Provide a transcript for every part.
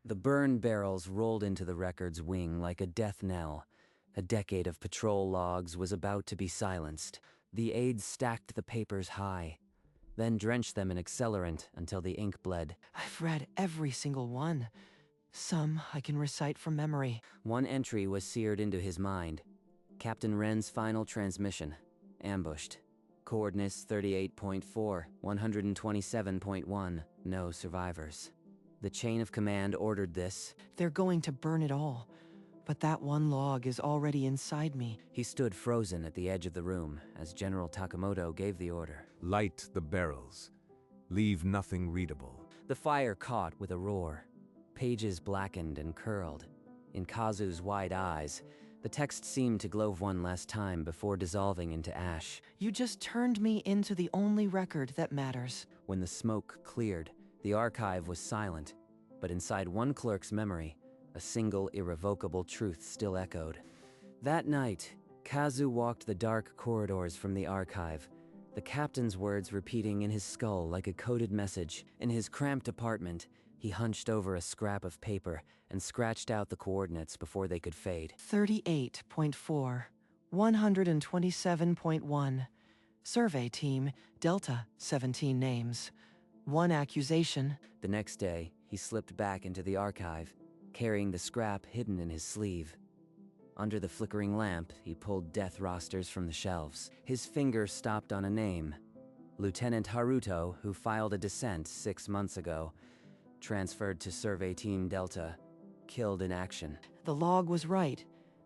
The burn barrels rolled into the record's wing like a death knell. A decade of patrol logs was about to be silenced. The aides stacked the papers high, then drenched them in accelerant until the ink bled. I've read every single one. Some I can recite from memory. One entry was seared into his mind. Captain Wren's final transmission. Ambushed. Coordinates 38.4, 127.1. No survivors. The chain of command ordered this. They're going to burn it all. But that one log is already inside me. He stood frozen at the edge of the room as General Takamoto gave the order. Light the barrels. Leave nothing readable. The fire caught with a roar. Pages blackened and curled. In Kazu's wide eyes, the text seemed to glow one last time before dissolving into ash. You just turned me into the only record that matters. When the smoke cleared, the archive was silent, but inside one clerk's memory, a single irrevocable truth still echoed. That night, Kazu walked the dark corridors from the archive, the captain's words repeating in his skull like a coded message. In his cramped apartment, he hunched over a scrap of paper and scratched out the coordinates before they could fade. 38.4, 127.1. Survey team, Delta, 17 names. One accusation. The next day, he slipped back into the archive, carrying the scrap hidden in his sleeve. Under the flickering lamp, he pulled death rosters from the shelves. His finger stopped on a name. Lieutenant Haruto, who filed a dissent 6 months ago, transferred to Survey Team Delta, killed in action. The log was right.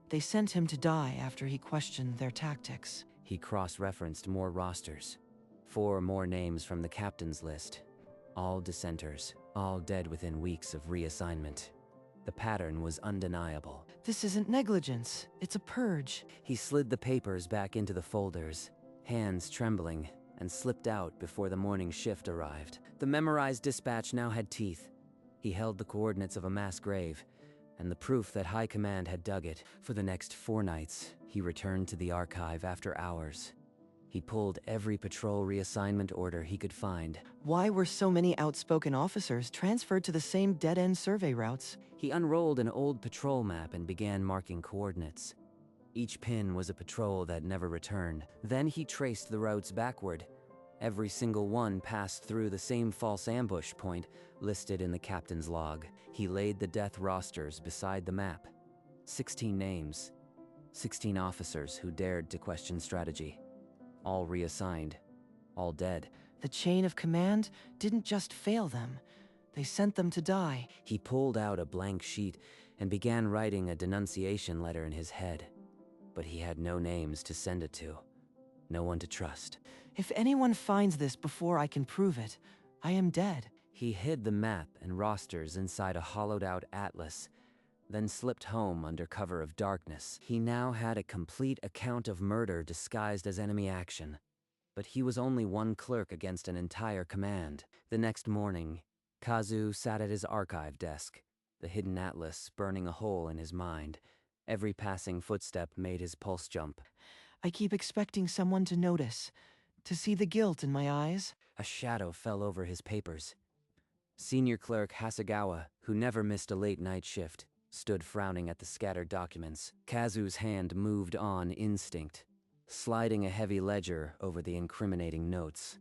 They sent him to die after he questioned their tactics. He cross-referenced more rosters. 4 more names from the captain's list. All dissenters, all dead within weeks of reassignment. The pattern was undeniable. This isn't negligence, it's a purge. He slid the papers back into the folders, hands trembling, and slipped out before the morning shift arrived. The memorized dispatch now had teeth. He held the coordinates of a mass grave, and the proof that High Command had dug it. For the next 4 nights, he returned to the archive after hours. He pulled every patrol reassignment order he could find. Why were so many outspoken officers transferred to the same dead-end survey routes? He unrolled an old patrol map and began marking coordinates. Each pin was a patrol that never returned. Then he traced the routes backward. Every single one passed through the same false ambush point listed in the captain's log. He laid the death rosters beside the map. 16 names. 16 officers who dared to question strategy. All reassigned. All dead. The chain of command didn't just fail them. They sent them to die. He pulled out a blank sheet and began writing a denunciation letter in his head. But he had no names to send it to. No one to trust. If anyone finds this before I can prove it, I am dead. He hid the map and rosters inside a hollowed-out atlas, then slipped home under cover of darkness. He now had a complete account of murder disguised as enemy action. But he was only one clerk against an entire command. The next morning, Kazu sat at his archive desk, the hidden atlas burning a hole in his mind. Every passing footstep made his pulse jump. I keep expecting someone to notice, to see the guilt in my eyes. A shadow fell over his papers. Senior clerk Hasegawa, who never missed a late night shift, stood frowning at the scattered documents. Kazu's hand moved on instinct, sliding a heavy ledger over the incriminating notes.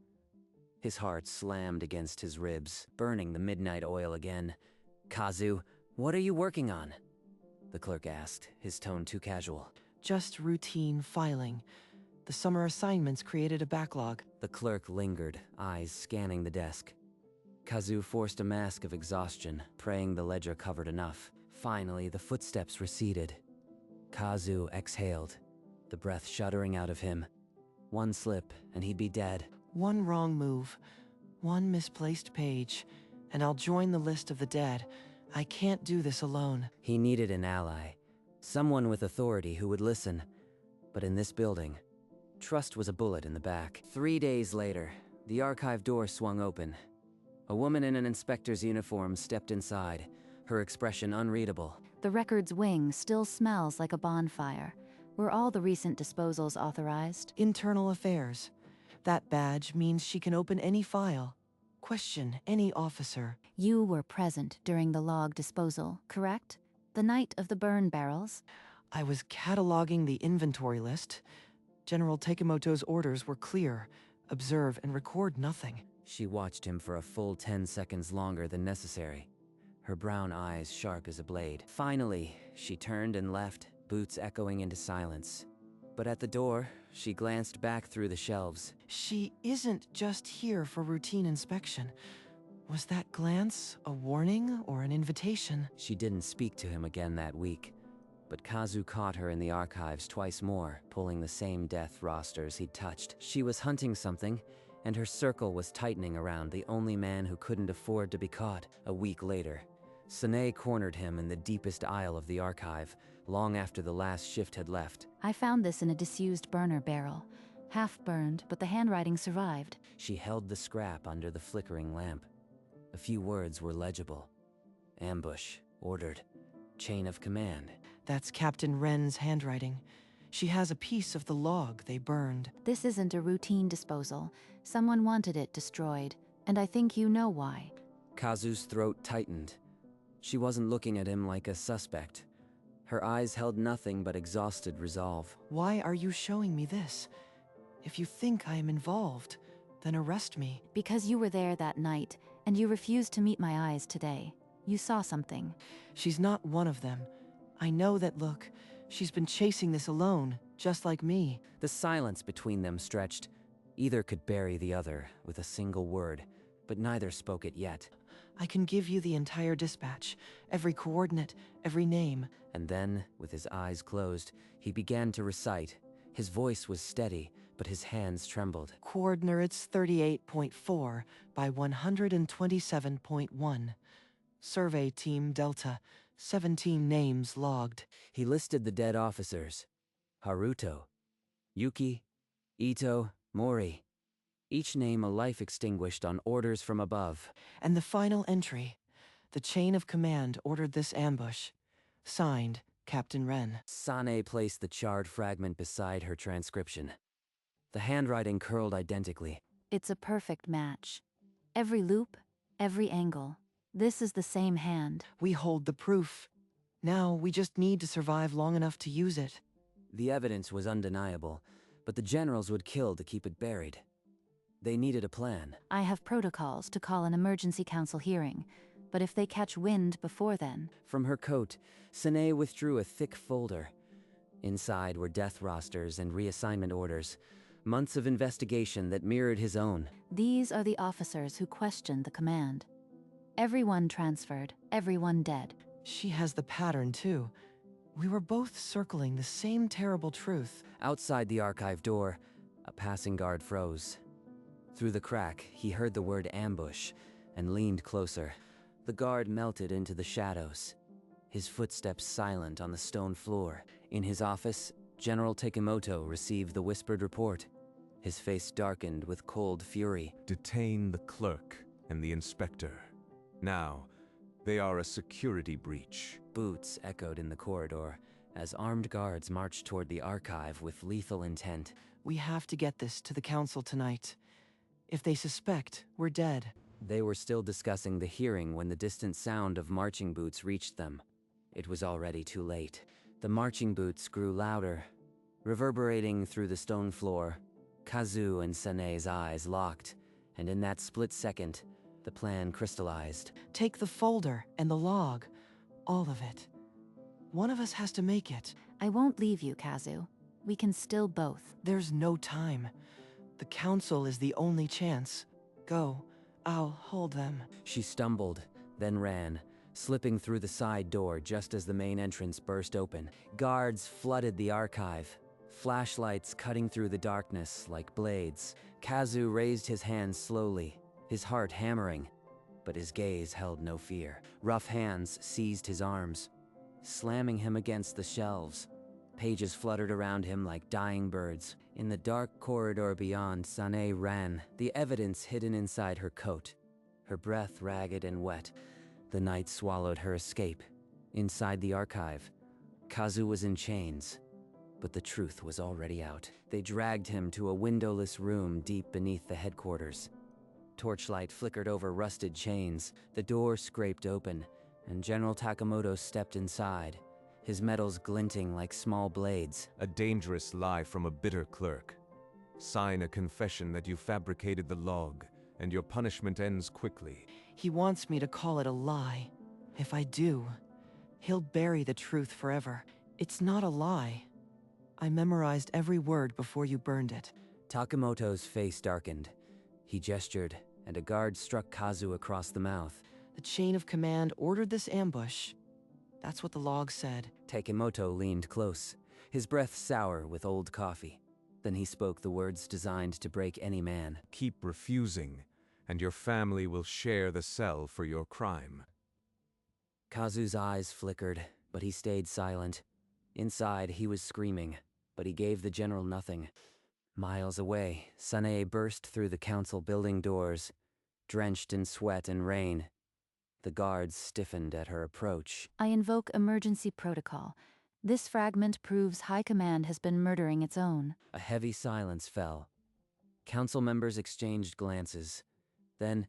His heart slammed against his ribs, burning the midnight oil again. "Kazu, what are you working on?" the clerk asked, his tone too casual. Just routine filing. The summer assignments created a backlog. The clerk lingered, eyes scanning the desk. Kazu forced a mask of exhaustion, praying the ledger covered enough. Finally, the footsteps receded. Kazu exhaled, the breath shuddering out of him. One slip, and he'd be dead. One wrong move, one misplaced page, and I'll join the list of the dead. I can't do this alone. He needed an ally, someone with authority who would listen. But in this building, trust was a bullet in the back. 3 days later, the archive door swung open. A woman in an inspector's uniform stepped inside, her expression unreadable. The record's wing still smells like a bonfire. Were all the recent disposals authorized? Internal affairs. That badge means she can open any file. question any officer. You were present during the log disposal, correct? The night of the burn barrels? I was cataloging the inventory list. General Takemoto's orders were clear. Observe and record nothing. She watched him for a full 10 seconds longer than necessary, her brown eyes sharp as a blade. Finally, she turned and left, boots echoing into silence. But at the door, she glanced back through the shelves. She isn't just here for routine inspection. Was that glance a warning or an invitation? She didn't speak to him again that week, but Kazu caught her in the archives twice more, pulling the same death rosters he'd touched. She was hunting something, and her circle was tightening around the only man who couldn't afford to be caught. A week later, Sanae cornered him in the deepest aisle of the archive, long after the last shift had left. I found this in a disused burner barrel. Half burned, but the handwriting survived. She held the scrap under the flickering lamp. A few words were legible. Ambush, ordered, chain of command. That's Captain Wren's handwriting. She has a piece of the log they burned. This isn't a routine disposal. Someone wanted it destroyed, and I think you know why. Kazu's throat tightened. She wasn't looking at him like a suspect. Her eyes held nothing but exhausted resolve. Why are you showing me this? If you think I am involved, then arrest me. Because you were there that night, and you refused to meet my eyes today. You saw something. She's not one of them. I know that look. She's been chasing this alone, just like me. The silence between them stretched. Either could bury the other with a single word, but neither spoke it yet. I can give you the entire dispatch, every coordinate, every name. And then, with his eyes closed, he began to recite. His voice was steady, but his hands trembled. Coordinates 38.4 by 127.1. Survey Team Delta, 17 names logged. He listed the dead officers. Haruto, Yuki, Ito, Mori. Each name a life extinguished on orders from above. And the final entry. The chain of command ordered this ambush. Signed, Captain Wren. Sanae placed the charred fragment beside her transcription. The handwriting curled identically. It's a perfect match. Every loop, every angle. This is the same hand. We hold the proof. Now we just need to survive long enough to use it. The evidence was undeniable, but the generals would kill to keep it buried. They needed a plan. I have protocols to call an emergency council hearing, but if they catch wind before then... From her coat, Sanae withdrew a thick folder. Inside were death rosters and reassignment orders, months of investigation that mirrored his own. These are the officers who questioned the command. Everyone transferred, everyone dead. She has the pattern, too. We were both circling the same terrible truth. Outside the archive door, a passing guard froze. Through the crack, he heard the word ambush and leaned closer. The guard melted into the shadows, his footsteps silent on the stone floor. In his office, General Takemoto received the whispered report. His face darkened with cold fury. Detain the clerk and the inspector. Now, they are a security breach. Boots echoed in the corridor as armed guards marched toward the archive with lethal intent. We have to get this to the council tonight. If they suspect, we're dead. They were still discussing the hearing when the distant sound of marching boots reached them. It was already too late. The marching boots grew louder, reverberating through the stone floor. Kazu and Sanae's eyes locked, and in that split second, the plan crystallized. Take the folder and the log. All of it. One of us has to make it. I won't leave you, Kazu. We can still both. There's no time. The council is the only chance. Go. I'll hold them. She stumbled, then ran, slipping through the side door just as the main entrance burst open. Guards flooded the archive, flashlights cutting through the darkness like blades. Kazu raised his hands slowly, his heart hammering, but his gaze held no fear. Rough hands seized his arms, slamming him against the shelves. Pages fluttered around him like dying birds. In the dark corridor beyond, Sanae ran, the evidence hidden inside her coat, her breath ragged and wet. The night swallowed her escape. Inside the archive, Kazu was in chains, but the truth was already out. They dragged him to a windowless room deep beneath the headquarters. torchlight flickered over rusted chains. The door scraped open, and General Takamoto stepped inside, his metals glinting like small blades. A dangerous lie from a bitter clerk. Sign a confession that you fabricated the log, and your punishment ends quickly. He wants me to call it a lie. If I do, he'll bury the truth forever. It's not a lie. I memorized every word before you burned it. Takamoto's face darkened. He gestured, and a guard struck Kazu across the mouth. The chain of command ordered this ambush. That's what the log said. Takamoto leaned close, his breath sour with old coffee. Then he spoke the words designed to break any man. Keep refusing, and your family will share the cell for your crime. Kazu's eyes flickered, but he stayed silent. Inside, he was screaming, but he gave the general nothing. Miles away, Sanae burst through the council building doors, drenched in sweat and rain. The guards stiffened at her approach. I invoke emergency protocol. This fragment proves High Command has been murdering its own. A heavy silence fell. Council members exchanged glances. Then,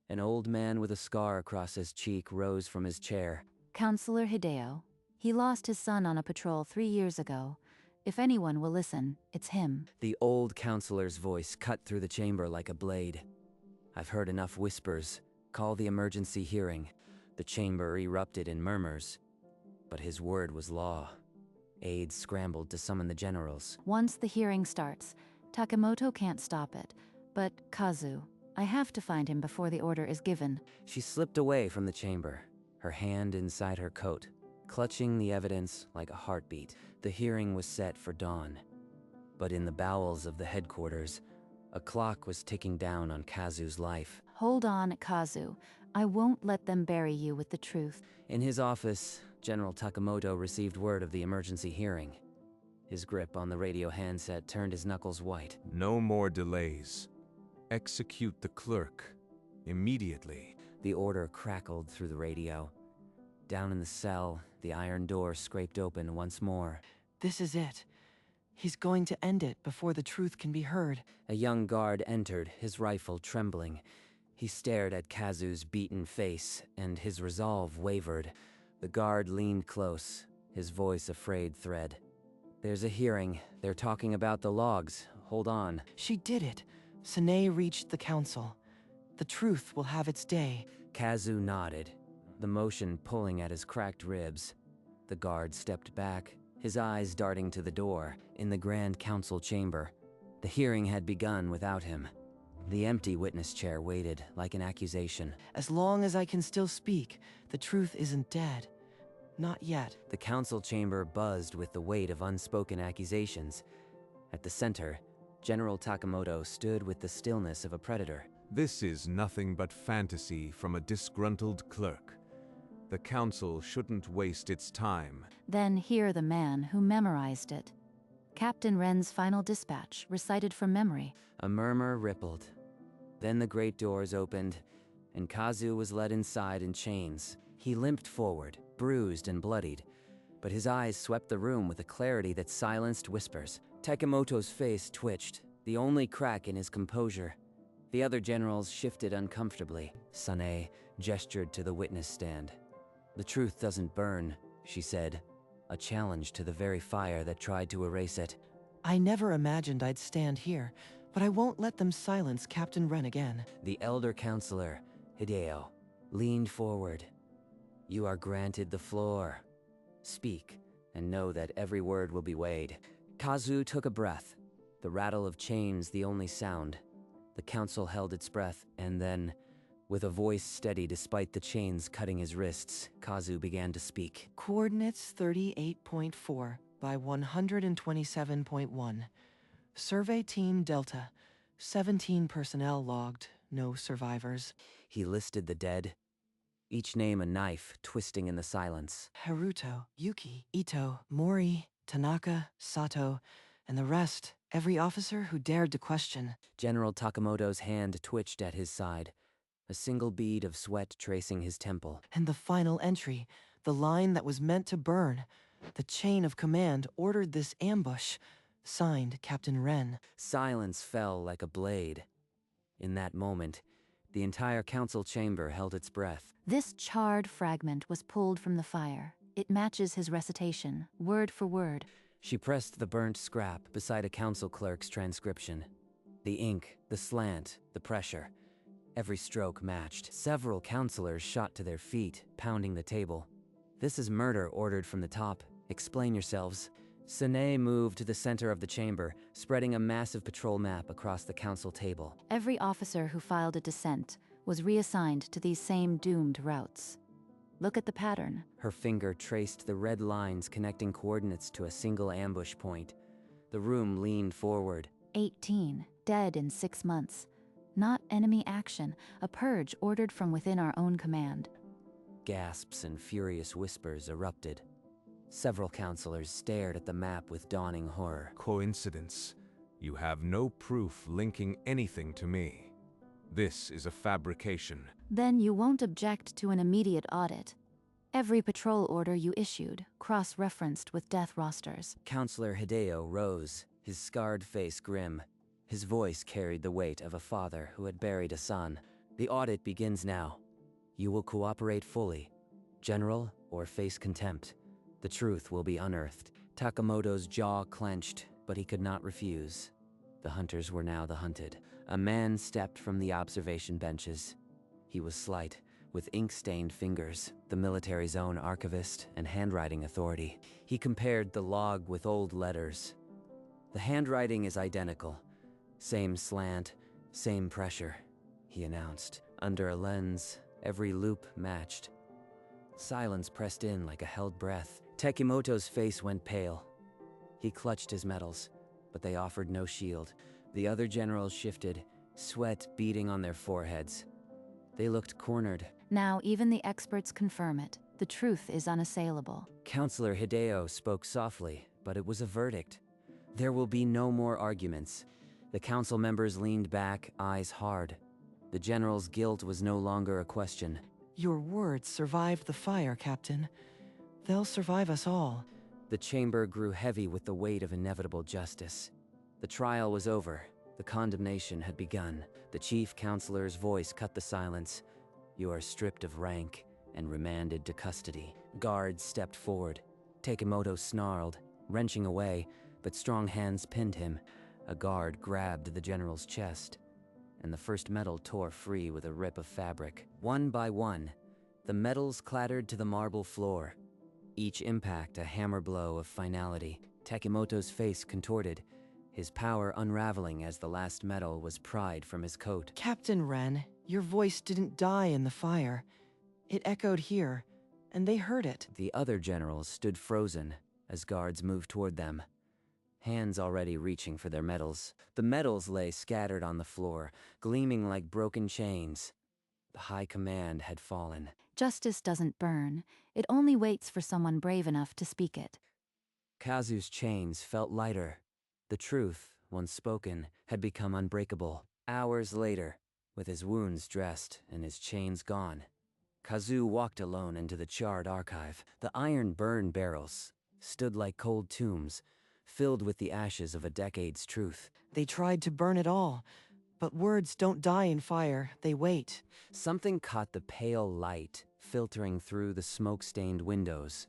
an old man with a scar across his cheek rose from his chair. Counselor Hideo. He lost his son on a patrol 3 years ago. If anyone will listen, it's him. The old counselor's voice cut through the chamber like a blade. I've heard enough whispers. Call the emergency hearing. The chamber erupted in murmurs. But his word was law. Aides scrambled to summon the generals. Once the hearing starts, Takamoto can't stop it. But Kazu, I have to find him before the order is given. She slipped away from the chamber, her hand inside her coat, clutching the evidence like a heartbeat. The hearing was set for dawn. But in the bowels of the headquarters, a clock was ticking down on Kazu's life. Hold on, Kazu. I won't let them bury you with the truth. In his office, General Takamoto received word of the emergency hearing. His grip on the radio handset turned his knuckles white. No more delays. Execute the clerk. Immediately. The order crackled through the radio. Down in the cell, the iron door scraped open once more. This is it. He's going to end it before the truth can be heard. A young guard entered, his rifle trembling. He stared at Kazu's beaten face, and his resolve wavered. The guard leaned close, his voice a frayed thread. There's a hearing. They're talking about the logs. Hold on. She did it. Sanae reached the council. The truth will have its day. Kazu nodded, the motion pulling at his cracked ribs. The guard stepped back, his eyes darting to the door. In the Grand Council chamber, the hearing had begun without him. The empty witness chair waited like an accusation. As long as I can still speak, the truth isn't dead. Not yet. The council chamber buzzed with the weight of unspoken accusations. At the center, General Takamoto stood with the stillness of a predator. This is nothing but fantasy from a disgruntled clerk. The council shouldn't waste its time. Then hear the man who memorized it. Captain Ren's final dispatch, recited from memory. A murmur rippled. Then the great doors opened, and Kazu was led inside in chains. He limped forward, bruised and bloodied, but his eyes swept the room with a clarity that silenced whispers. Takamoto's face twitched, the only crack in his composure. The other generals shifted uncomfortably. Sanae gestured to the witness stand. The truth doesn't burn, she said, a challenge to the very fire that tried to erase it. I never imagined I'd stand here, but I won't let them silence Captain Ren again. The elder counselor, Hideo, leaned forward. You are granted the floor. Speak, and know that every word will be weighed. Kazu took a breath, the rattle of chains the only sound. The council held its breath, and then, with a voice steady despite the chains cutting his wrists, Kazu began to speak. Coordinates 38.4 by 127.1. Survey Team Delta. 17 personnel logged, no survivors. He listed the dead, each name a knife twisting in the silence. Haruto, Yuki, Ito, Mori, Tanaka, Sato, and the rest, every officer who dared to question. General Takamoto's hand twitched at his side, a single bead of sweat tracing his temple. And the final entry, the line that was meant to burn. The chain of command ordered this ambush. Signed, Captain Ren. Silence fell like a blade. In that moment, The entire council chamber held its breath. This charred fragment was pulled from the fire. It matches his recitation, word for word. She pressed the burnt scrap beside a council clerk's transcription. The ink, the slant, the pressure. Every stroke matched. Several councilors shot to their feet, pounding the table. "This is murder ordered from the top. Explain yourselves." Sine moved to the center of the chamber, spreading a massive patrol map across the council table. Every officer who filed a dissent was reassigned to these same doomed routes. Look at the pattern. Her finger traced the red lines connecting coordinates to a single ambush point. The room leaned forward. 18, dead in 6 months. Not enemy action, a purge ordered from within our own command. Gasps and furious whispers erupted. Several councilors stared at the map with dawning horror. Coincidence. You have no proof linking anything to me. This is a fabrication. Then you won't object to an immediate audit. Every patrol order you issued, cross-referenced with death rosters. Councilor Hideo rose, his scarred face grim. His voice carried the weight of a father who had buried a son. "The audit begins now. You will cooperate fully, General, or face contempt. The truth will be unearthed." Takamoto's jaw clenched, but he could not refuse. The hunters were now the hunted. A man stepped from the observation benches. He was slight, with ink-stained fingers, the military's own archivist and handwriting authority. He compared the log with old letters. "The handwriting is identical. Same slant, same pressure," he announced. Under a lens, every loop matched. Silence pressed in like a held breath. Takimoto's face went pale. He clutched his medals, but they offered no shield. The other generals shifted, sweat beading on their foreheads. They looked cornered. Now even the experts confirm it. The truth is unassailable. Councilor Hideo spoke softly, but it was a verdict. There will be no more arguments. The council members leaned back, eyes hard. The general's guilt was no longer a question. Your words survived the fire, Captain. They'll survive us all. The chamber grew heavy with the weight of inevitable justice. The trial was over. The condemnation had begun. The chief counselor's voice cut the silence. "You are stripped of rank and remanded to custody." Guards stepped forward. Takimoto snarled, wrenching away, but strong hands pinned him. A guard grabbed the general's chest, and the first medal tore free with a rip of fabric. One by one, the medals clattered to the marble floor. Each impact a hammer blow of finality. Takimoto's face contorted, his power unraveling as the last medal was pried from his coat. Captain Ren, your voice didn't die in the fire. It echoed here, and they heard it. The other generals stood frozen as guards moved toward them, hands already reaching for their medals. The medals lay scattered on the floor, gleaming like broken chains. The high command had fallen. Justice doesn't burn. It only waits for someone brave enough to speak it. Kazu's chains felt lighter. The truth, once spoken, had become unbreakable. Hours later, with his wounds dressed and his chains gone, Kazu walked alone into the charred archive. The iron burn barrels stood like cold tombs, filled with the ashes of a decade's truth. They tried to burn it all, but words don't die in fire, they wait. Something caught the pale light filtering through the smoke-stained windows.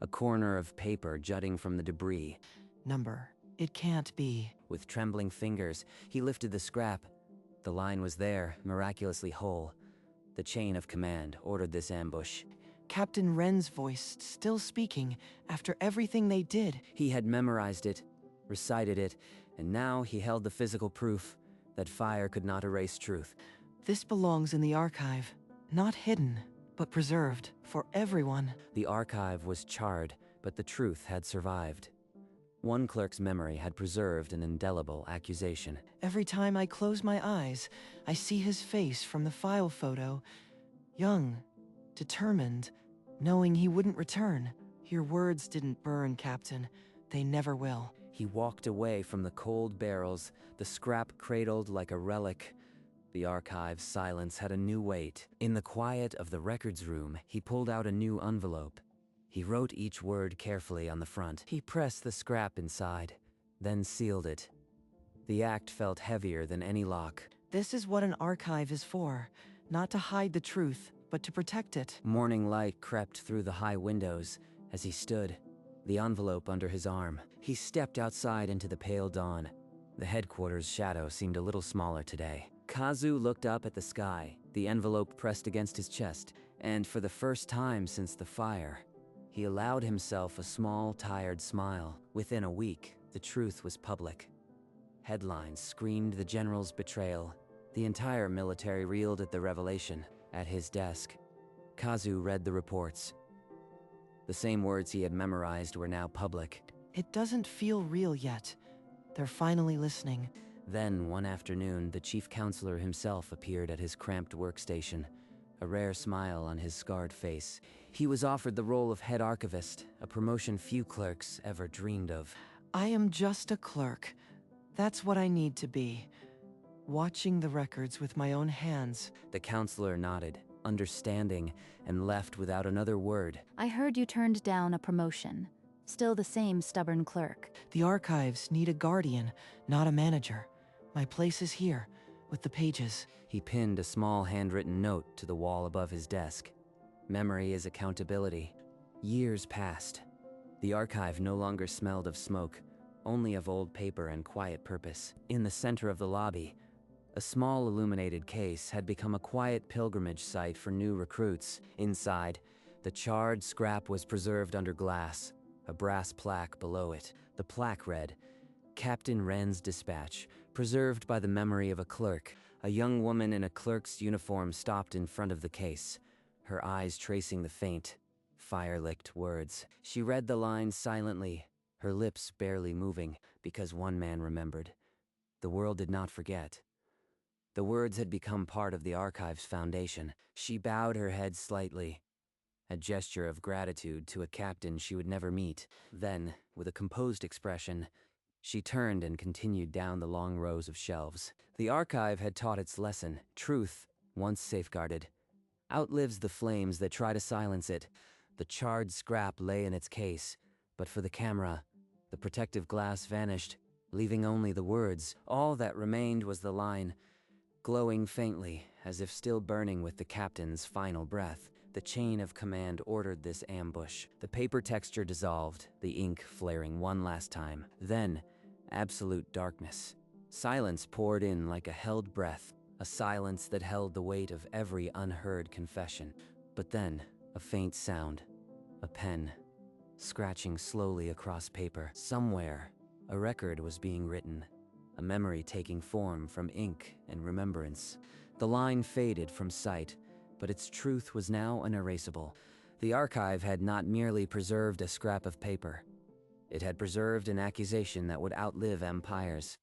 A corner of paper jutting from the debris. Number. It can't be. With trembling fingers, he lifted the scrap. The line was there, miraculously whole. The chain of command ordered this ambush. Captain Ren's voice still speaking after everything they did. He had memorized it, recited it, and now he held the physical proof that fire could not erase truth. This belongs in the archive. Not hidden, but preserved for everyone. The archive was charred, but the truth had survived. One clerk's memory had preserved an indelible accusation. Every time I close my eyes, I see his face from the file photo. Young, determined, knowing he wouldn't return. Your words didn't burn, Captain. They never will. He walked away from the cold barrels, the scrap cradled like a relic. The archive's silence had a new weight. In the quiet of the records room, he pulled out a new envelope. He wrote each word carefully on the front. He pressed the scrap inside, then sealed it. The act felt heavier than any lock. This is what an archive is for. Not to hide the truth, but to protect it. Morning light crept through the high windows as he stood, the envelope under his arm. He stepped outside into the pale dawn. The headquarters shadow seemed a little smaller today. Kazu looked up at the sky, the envelope pressed against his chest, and for the first time since the fire, he allowed himself a small, tired smile. Within a week, the truth was public. Headlines screamed the general's betrayal. The entire military reeled at the revelation. At his desk, Kazu read the reports. The same words he had memorized were now public. It doesn't feel real yet. They're finally listening. Then, one afternoon, the chief counselor himself appeared at his cramped workstation, a rare smile on his scarred face. He was offered the role of head archivist, a promotion few clerks ever dreamed of. I am just a clerk. That's what I need to be. Watching the records with my own hands. The counselor nodded, understanding, and left without another word. I heard you turned down a promotion. Still the same stubborn clerk. The archives need a guardian, not a manager. My place is here, with the pages. He pinned a small handwritten note to the wall above his desk. Memory is accountability. Years passed. The archive no longer smelled of smoke, only of old paper and quiet purpose. In the center of the lobby, a small illuminated case had become a quiet pilgrimage site for new recruits. Inside, the charred scrap was preserved under glass, a brass plaque below it. The plaque read, Captain Wren's dispatch, preserved by the memory of a clerk. A young woman in a clerk's uniform stopped in front of the case, her eyes tracing the faint, fire-licked words. She read the lines silently, her lips barely moving, because one man remembered. The world did not forget. The words had become part of the archive's foundation. She bowed her head slightly, a gesture of gratitude to a captain she would never meet. Then, with a composed expression, she turned and continued down the long rows of shelves. The archive had taught its lesson. Truth, once safeguarded, outlives the flames that try to silence it. The charred scrap lay in its case, but for the camera, the protective glass vanished, leaving only the words. All that remained was the line, glowing faintly, as if still burning with the captain's final breath. The chain of command ordered this ambush. The paper texture dissolved, the ink flaring one last time. Then, absolute darkness. Silence poured in like a held breath, a silence that held the weight of every unheard confession. But then, a faint sound. A pen, scratching slowly across paper. Somewhere, a record was being written, a memory taking form from ink and remembrance. The line faded from sight, but its truth was now unerasable. The archive had not merely preserved a scrap of paper. It had preserved an accusation that would outlive empires.